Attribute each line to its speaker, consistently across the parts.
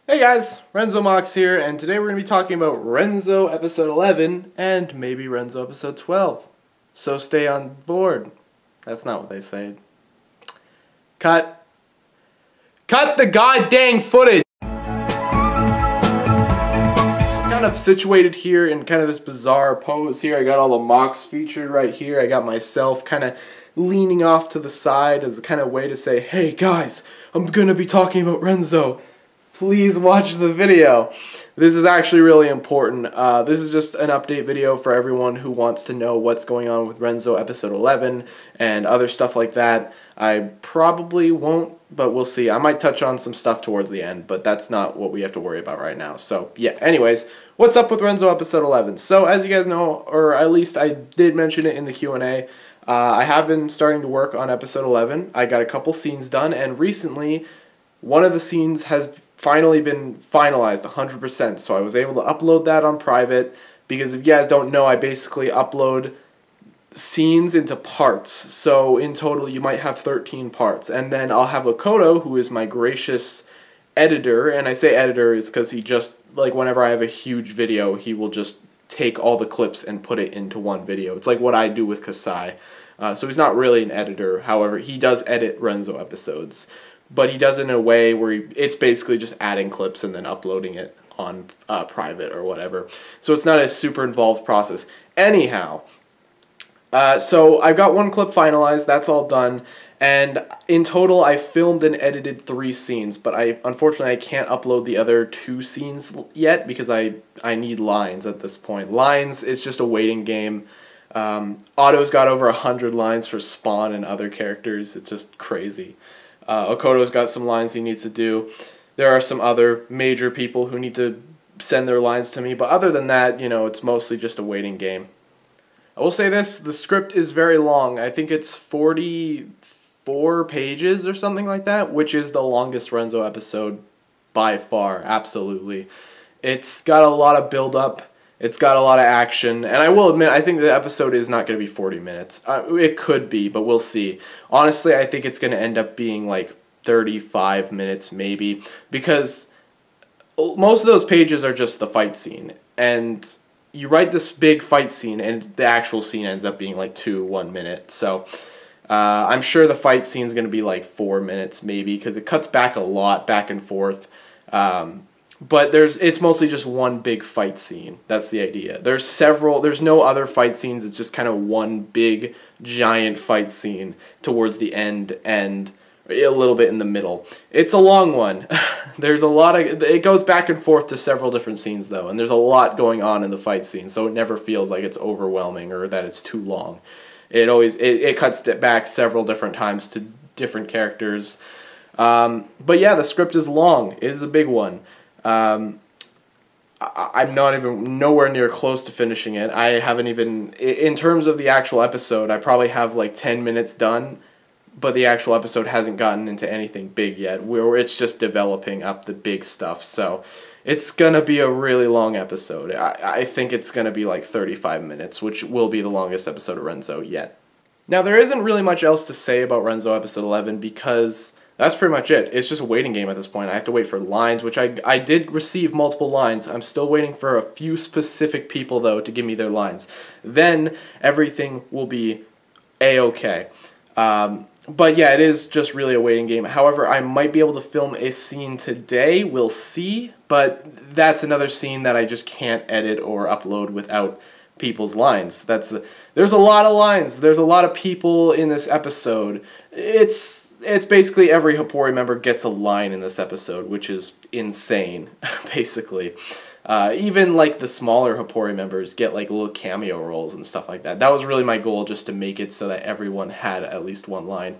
Speaker 1: Hey guys, Renzo Mox here, and today we're going to be talking about Renzo episode 11 and maybe Renzo episode 12. So stay on board. That's not what they say. Cut. Cut the goddamn footage! Kind of situated here in kind of this bizarre pose here. I got all the Mox featured right here. I got myself kind of leaning off to the side as a kind of way to say, hey guys, I'm going to be talking about Renzo. Please watch the video. This is actually really important. This is just an update video for everyone who wants to know what's going on with Renzo episode 11 and other stuff like that. I probably won't, but we'll see. I might touch on some stuff towards the end, but that's not what we have to worry about right now. So yeah, anyways, what's up with Renzo episode 11? So as you guys know, or at least I did mention it in the Q&A, I have been starting to work on episode 11. I got a couple scenes done, and recently one of the scenes has finally been finalized 100%, so I was able to upload that on private, because if you guys don't know, I basically upload scenes into parts. So in total you might have 13 parts, and then I'll have Okoto, who is my gracious editor, and I say editor is because he just, like, whenever I have a huge video, he will just take all the clips and put it into one video. It's like what I do with Kasai. So he's not really an editor, however, he does edit Renzo episodes. But he does it in a way where it's basically just adding clips and then uploading it on private or whatever. So it's not a super involved process. Anyhow, so I've got one clip finalized, that's all done, and in total I filmed and edited 3 scenes, but unfortunately I can't upload the other 2 scenes yet because I need lines at this point. Lines is just a waiting game. Otto's got over 100 lines for Spawn and other characters. It's just crazy. Okoto's got some lines he needs to do. There are some other major people who need to send their lines to me, but other than that, you know, it's mostly just a waiting game. I will say this, the script is very long. I think it's 44 pages or something like that, which is the longest Renzo episode by far, absolutely. It's got a lot of build-up. It's got a lot of action, and I will admit, I think the episode is not going to be 40 minutes. It could be, but we'll see. Honestly, I think it's going to end up being like 35 minutes maybe, because most of those pages are just the fight scene, and you write this big fight scene, and the actual scene ends up being like 1 minute. So I'm sure the fight scene is going to be like 4 minutes maybe, because it cuts back a lot, back and forth. But it's mostly just one big fight scene. That's the idea. There's no other fight scenes. It's just kind of one big, giant fight scene towards the end and a little bit in the middle. It's a long one. There's a lot of, it goes back and forth to several different scenes though, and there's a lot going on in the fight scene, so it never feels like it's overwhelming or that it's too long. It cuts it back several different times to different characters. But yeah, the script is long. It is a big one. I'm not even nowhere near close to finishing it. I haven't even, in terms of the actual episode, I probably have like 10 minutes done, but the actual episode hasn't gotten into anything big yet, where it's just developing up the big stuff. So it's gonna be a really long episode. I think it's gonna be like 35 minutes, which will be the longest episode of Renzo yet. Now, there isn't really much else to say about Renzo episode 11 because that's pretty much it. It's just a waiting game at this point. I have to wait for lines, which I did receive multiple lines. I'm still waiting for a few specific people, though, to give me their lines. Then everything will be A-okay. But yeah, it is just really a waiting game. However, I might be able to film a scene today. We'll see. But that's another scene that I just can't edit or upload without people's lines. There's a lot of lines. There's a lot of people in this episode. It's basically every Hapori member gets a line in this episode, which is insane, basically. Even like the smaller Hapori members get like little cameo roles and stuff like that. That was really my goal, just to make it so that everyone had at least one line.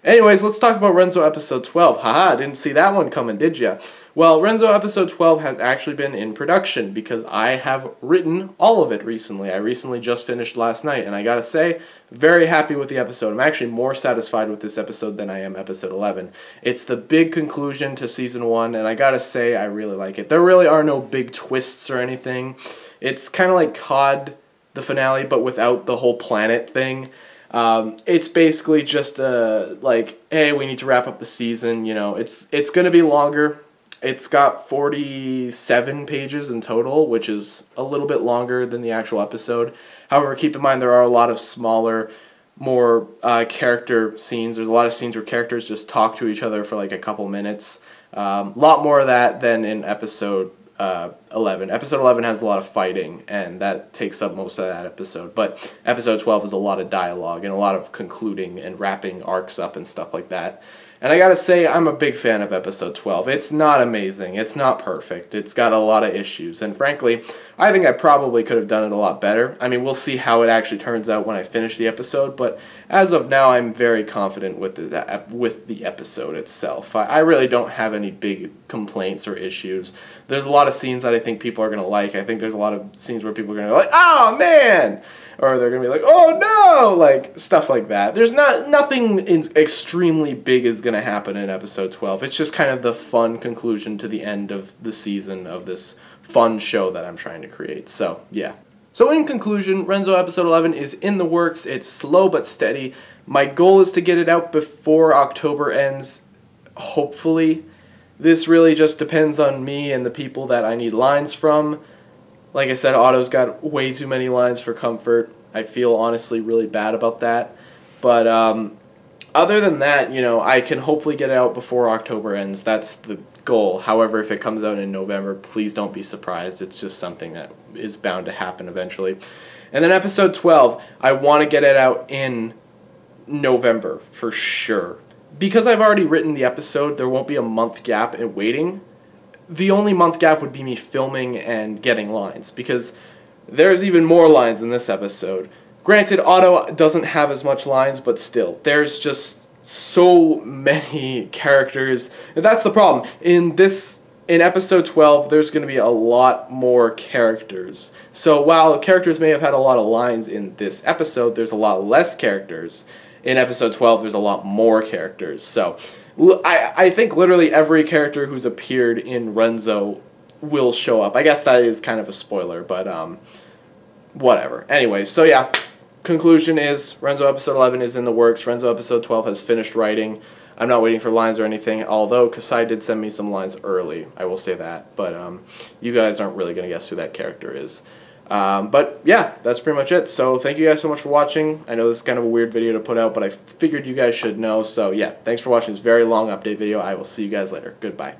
Speaker 1: Anyways, let's talk about Renzo episode 12. Haha, didn't see that one coming, did ya? Well, Renzo episode 12 has actually been in production because I have written all of it recently. I recently just finished last night, and I gotta say, very happy with the episode. I'm actually more satisfied with this episode than I am episode 11. It's the big conclusion to season 1, and I gotta say, I really like it. There really are no big twists or anything. It's kind of like COD, the finale, but without the whole planet thing. It's basically just like, hey, we need to wrap up the season. You know, it's gonna be longer. It's got 47 pages in total, which is a little bit longer than the actual episode. However, keep in mind there are a lot of smaller, more character scenes. There's a lot of scenes where characters just talk to each other for like a couple minutes. A lot more of that than in episode 11. Episode 11 has a lot of fighting, and that takes up most of that episode. But episode 12 is a lot of dialogue and a lot of concluding and wrapping arcs up and stuff like that. And I gotta say, I'm a big fan of episode 12. It's not amazing. It's not perfect. It's got a lot of issues. And frankly, I think I probably could have done it a lot better. I mean, we'll see how it actually turns out when I finish the episode. But as of now, I'm very confident with the episode itself. I really don't have any big complaints or issues. There's a lot of scenes that I think people are going to like. I think there's a lot of scenes where people are going to be like, oh, man! Or they're going to be like, oh, no! Like, stuff like that. There's nothing extremely big is going to happen in episode 12. It's just kind of the fun conclusion to the end of the season of this fun show that I'm trying to create. So, yeah. So in conclusion, RENZO episode 11 is in the works. It's slow but steady. My goal is to get it out before October ends, hopefully. This really just depends on me and the people that I need lines from. Like I said, Otto's got way too many lines for comfort. I feel honestly really bad about that. But other than that, you know, I can hopefully get it out before October ends. That's the goal. However, if it comes out in November, please don't be surprised. It's just something that is bound to happen eventually. And then episode 12, I want to get it out in November for sure. Because I've already written the episode, there won't be a month gap in waiting. The only month gap would be me filming and getting lines, because there's even more lines in this episode. Granted, Otto doesn't have as much lines, but still, there's just so many characters. That's the problem. In episode 12, there's going to be a lot more characters. So while characters may have had a lot of lines in this episode, there's a lot less characters. In episode 12, there's a lot more characters. So I think literally every character who's appeared in RENZO will show up. I guess that is kind of a spoiler, but whatever. Anyway, so yeah, conclusion is RENZO episode 11 is in the works. RENZO episode 12 has finished writing. I'm not waiting for lines or anything, although Kasai did send me some lines early, I will say that. But you guys aren't really going to guess who that character is. But yeah, that's pretty much it. So thank you guys so much for watching. I know this is kind of a weird video to put out, but I figured you guys should know. So yeah, thanks for watching this very long update video. I will see you guys later. Goodbye.